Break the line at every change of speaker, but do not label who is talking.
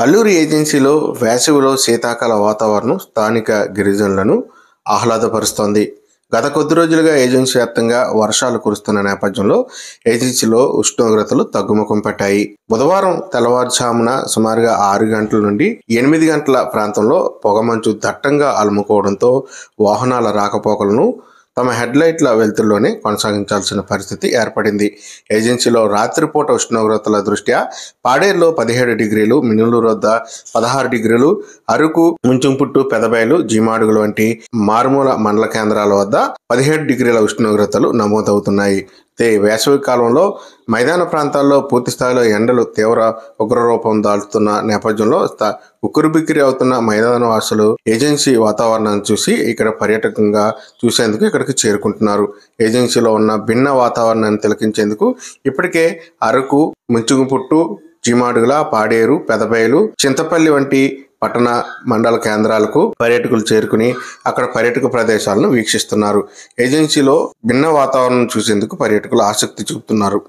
అల్లూరి ఏజెన్సీలో వేసవిలో శీతాకాల వాతావరణం స్థానిక గిరిజనులను ఆహ్లాదపరుస్తోంది. గత కొద్ది రోజులుగా ఏజెన్సీ వ్యాప్తంగా వర్షాలు కురుస్తున్న నేపథ్యంలో ఏజెన్సీలో ఉష్ణోగ్రతలు తగ్గుముఖం పట్టాయి. బుధవారం తెల్లవారుజామున సుమారుగా 6 గంటల నుండి 8 గంటల ప్రాంతంలో పొగమంచు దట్టంగా అలుముకోవడంతో వాహనాల రాకపోకలను తమ హెడ్లైట్ల వెలుతురులోనే కొనసాగించాల్సిన పరిస్థితి ఏర్పడింది. ఏజెన్సీలో రాత్రిపూట ఉష్ణోగ్రతల దృష్ట్యా పాడేరులో 17 డిగ్రీలు, మినులూరు వద్ద 16 డిగ్రీలు, అరకు, ముంచుంపుట్టు, పెదబయలు, జీమాడుగులు వంటి మారుమూల మండల కేంద్రాల వద్ద 17 డిగ్రీల ఉష్ణోగ్రతలు నమోదవుతున్నాయి. వేసవి కాలంలో మైదాన ప్రాంతాల్లో పూర్తి స్థాయిలో ఎండలు తీవ్ర ఉగ్రరూపం దాల్చుతున్న నేపథ్యంలో ఉక్కిరిబిక్కిరి అవుతున్న మైదాన వాసులు ఏజెన్సీ వాతావరణాన్ని చూసి ఇక్కడ పర్యాటకంగా చూసేందుకు ఇక్కడికి చేరుకుంటున్నారు. ఏజెన్సీలో ఉన్న భిన్న వాతావరణాన్ని తిలకించేందుకు ఇప్పటికే అరకు, ముంచుగుపుట్టు, జీమాడుగుల, పాడేరు, పెదబయలు, చింతపల్లి వంటి పట్టణ మండల కేంద్రాలకు పర్యాటకులు చేరుకుని అక్కడ పర్యాటక ప్రదేశాలను వీక్షిస్తున్నారు. ఏజెన్సీలో భిన్న వాతావరణం చూసేందుకు పర్యాటకులు ఆసక్తి చూపుతున్నారు.